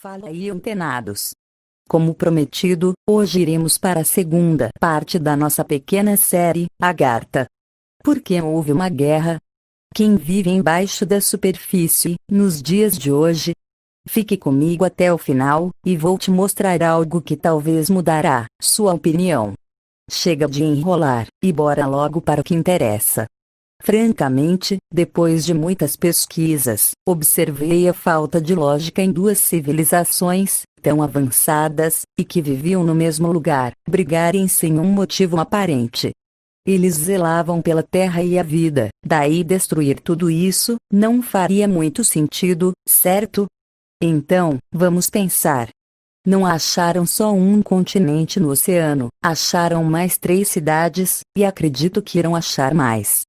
Fala aí, antenados. Como prometido, hoje iremos para a segunda parte da nossa pequena série, Agartha. Por que houve uma guerra? Quem vive embaixo da superfície, nos dias de hoje? Fique comigo até o final, e vou te mostrar algo que talvez mudará sua opinião. Chega de enrolar, e bora logo para o que interessa. Francamente, depois de muitas pesquisas, observei a falta de lógica em duas civilizações, tão avançadas, e que viviam no mesmo lugar, brigarem sem um motivo aparente. Eles zelavam pela terra e a vida, daí destruir tudo isso, não faria muito sentido, certo? Então, vamos pensar. Não acharam só um continente no oceano, acharam mais 3 cidades, e acredito que irão achar mais.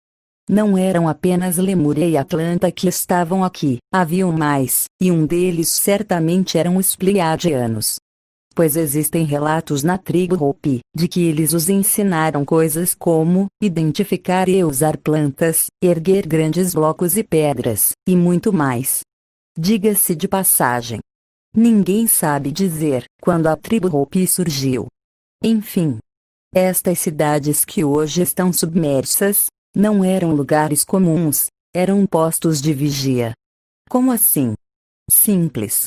Não eram apenas Lemúria e Atlanta que estavam aqui, haviam mais, e um deles certamente eram os Pleiadianos. Pois existem relatos na tribo Hopi, de que eles os ensinaram coisas como identificar e usar plantas, erguer grandes blocos e pedras, e muito mais. Diga-se de passagem. Ninguém sabe dizer quando a tribo Hopi surgiu. Enfim. Estas cidades que hoje estão submersas, não eram lugares comuns, eram postos de vigia. Como assim? Simples.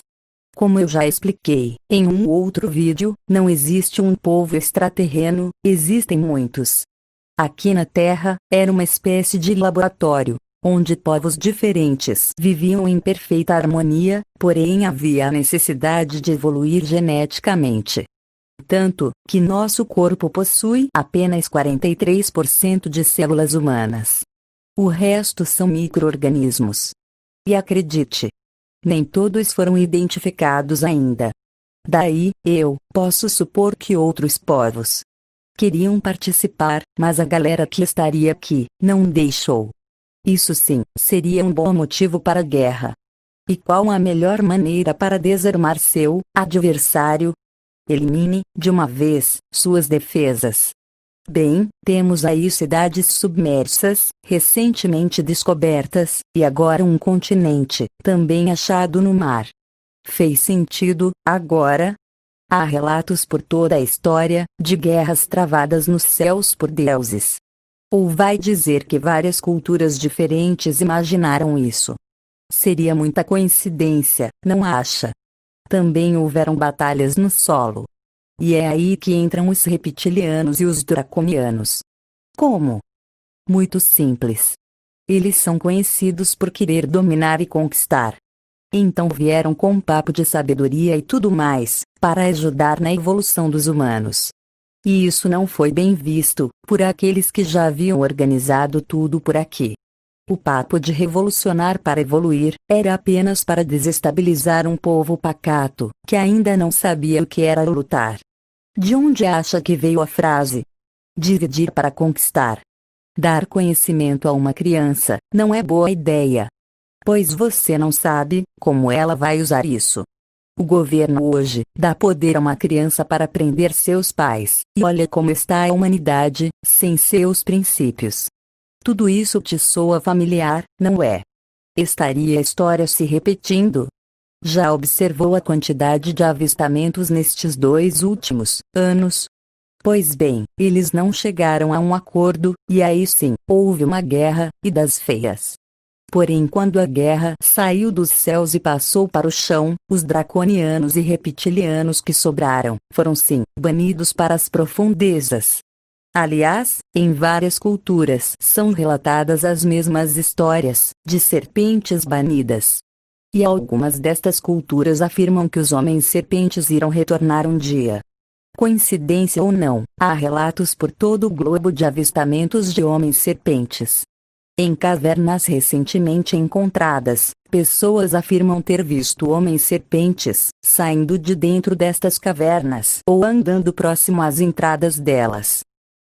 Como eu já expliquei em um outro vídeo, não existe um povo extraterreno, existem muitos. Aqui na Terra, era uma espécie de laboratório, onde povos diferentes viviam em perfeita harmonia, porém havia a necessidade de evoluir geneticamente. Tanto, que nosso corpo possui apenas 43% de células humanas. O resto são micro-organismos. E acredite, nem todos foram identificados ainda. Daí, eu posso supor que outros povos queriam participar, mas a galera que estaria aqui não deixou. Isso sim, seria um bom motivo para a guerra. E qual a melhor maneira para desarmar seu adversário? Elimine, de uma vez, suas defesas. Bem, temos aí cidades submersas, recentemente descobertas, e agora um continente, também achado no mar. Fez sentido, agora? Há relatos por toda a história, de guerras travadas nos céus por deuses. Ou vai dizer que várias culturas diferentes imaginaram isso? Seria muita coincidência, não acha? Também houveram batalhas no solo. E é aí que entram os reptilianos e os draconianos. Como? Muito simples. Eles são conhecidos por querer dominar e conquistar. Então vieram com um papo de sabedoria e tudo mais, para ajudar na evolução dos humanos. E isso não foi bem visto, por aqueles que já haviam organizado tudo por aqui. O papo de revolucionar para evoluir, era apenas para desestabilizar um povo pacato, que ainda não sabia o que era lutar. De onde acha que veio a frase? Dividir para conquistar. Dar conhecimento a uma criança, não é boa ideia. Pois você não sabe como ela vai usar isso. O governo hoje dá poder a uma criança para prender seus pais, e olha como está a humanidade, sem seus princípios. Tudo isso te soa familiar, não é? Estaria a história se repetindo? Já observou a quantidade de avistamentos nestes 2 últimos anos? Pois bem, eles não chegaram a um acordo, e aí sim, houve uma guerra, e das feias. Porém, quando a guerra saiu dos céus e passou para o chão, os draconianos e reptilianos que sobraram, foram sim, banidos para as profundezas. Aliás, em várias culturas são relatadas as mesmas histórias, de serpentes banidas. E algumas destas culturas afirmam que os homens-serpentes irão retornar um dia. Coincidência ou não, há relatos por todo o globo de avistamentos de homens-serpentes. Em cavernas recentemente encontradas, pessoas afirmam ter visto homens-serpentes, saindo de dentro destas cavernas ou andando próximo às entradas delas.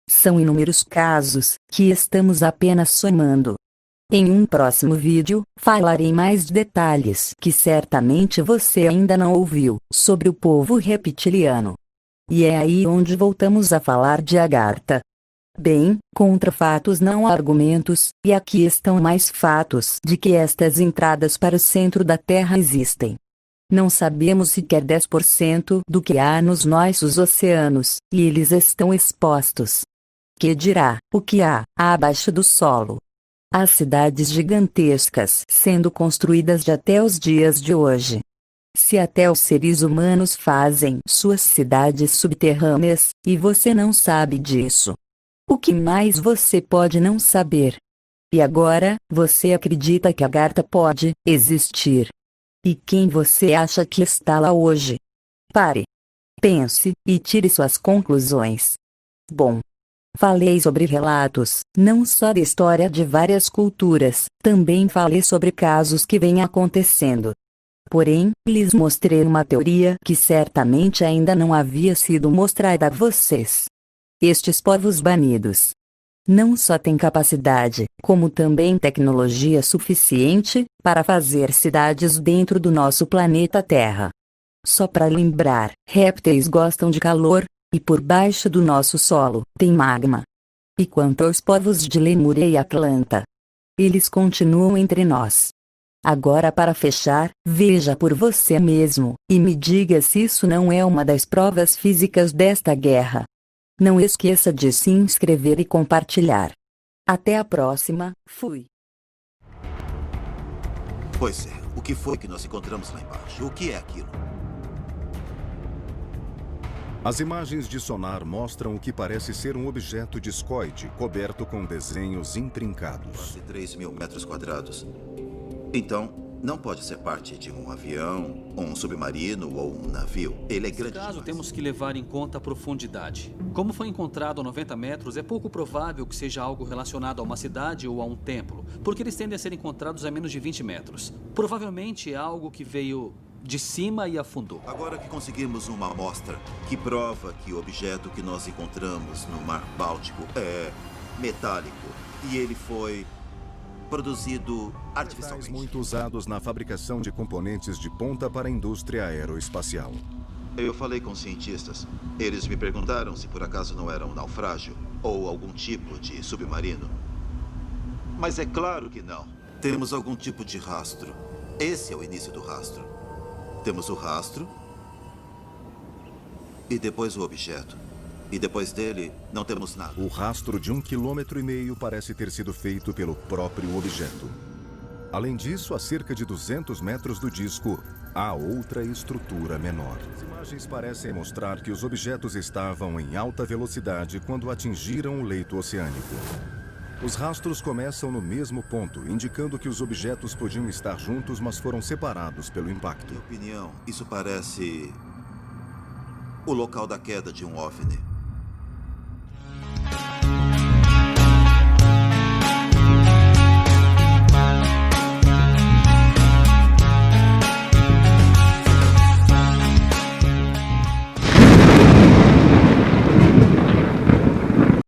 São inúmeros casos, que estamos apenas somando. Em um próximo vídeo, falarei mais detalhes que certamente você ainda não ouviu, sobre o povo reptiliano. E é aí onde voltamos a falar de Agartha. Bem, contra fatos não há argumentos, e aqui estão mais fatos de que estas entradas para o centro da Terra existem. Não sabemos sequer 10% do que há nos nossos oceanos, e eles estão expostos. Que dirá o que há abaixo do solo? Há cidades gigantescas sendo construídas de até os dias de hoje. Se até os seres humanos fazem suas cidades subterrâneas, e você não sabe disso, o que mais você pode não saber? E agora, você acredita que a Agartha pode existir? E quem você acha que está lá hoje? Pare. Pense, e tire suas conclusões. Bom, falei sobre relatos, não só da história de várias culturas, também falei sobre casos que vêm acontecendo. Porém, lhes mostrei uma teoria que certamente ainda não havia sido mostrada a vocês. Estes povos banidos não só têm capacidade, como também tecnologia suficiente para fazer cidades dentro do nosso planeta Terra. Só para lembrar, répteis gostam de calor, e por baixo do nosso solo tem magma. E quanto aos povos de Lemúria e Atlanta, eles continuam entre nós. Agora, para fechar, veja por você mesmo, e me diga se isso não é uma das provas físicas desta guerra. Não esqueça de se inscrever e compartilhar. Até a próxima, fui. Pois é, o que foi que nós encontramos lá embaixo? O que é aquilo? As imagens de sonar mostram o que parece ser um objeto discoide coberto com desenhos intrincados. Quase 3.000 metros quadrados. Então, não pode ser parte de um avião, um submarino ou um navio. Ele é grande. Nesse caso, demais. temos que levar em conta a profundidade. Como foi encontrado a 90 metros, é pouco provável que seja algo relacionado a uma cidade ou a um templo, porque eles tendem a ser encontrados a menos de 20 metros. Provavelmente é algo que veio de cima e afundou. Agora que conseguimos uma amostra que prova que o objeto que nós encontramos no Mar Báltico é metálico e ele foi produzido Metais artificialmente. muito usados na fabricação de componentes de ponta para a indústria aeroespacial. Eu falei com cientistas. Eles me perguntaram se por acaso não era um naufrágio ou algum tipo de submarino. Mas é claro que não. Temos algum tipo de rastro. Esse é o início do rastro. Temos o rastro e depois o objeto. E depois dele, não temos nada. O rastro de 1,5 km parece ter sido feito pelo próprio objeto. Além disso, a cerca de 200 metros do disco, há outra estrutura menor. As imagens parecem mostrar que os objetos estavam em alta velocidade quando atingiram o leito oceânico. Os rastros começam no mesmo ponto, indicando que os objetos podiam estar juntos, mas foram separados pelo impacto. Na minha opinião, isso parece o local da queda de um OVNI.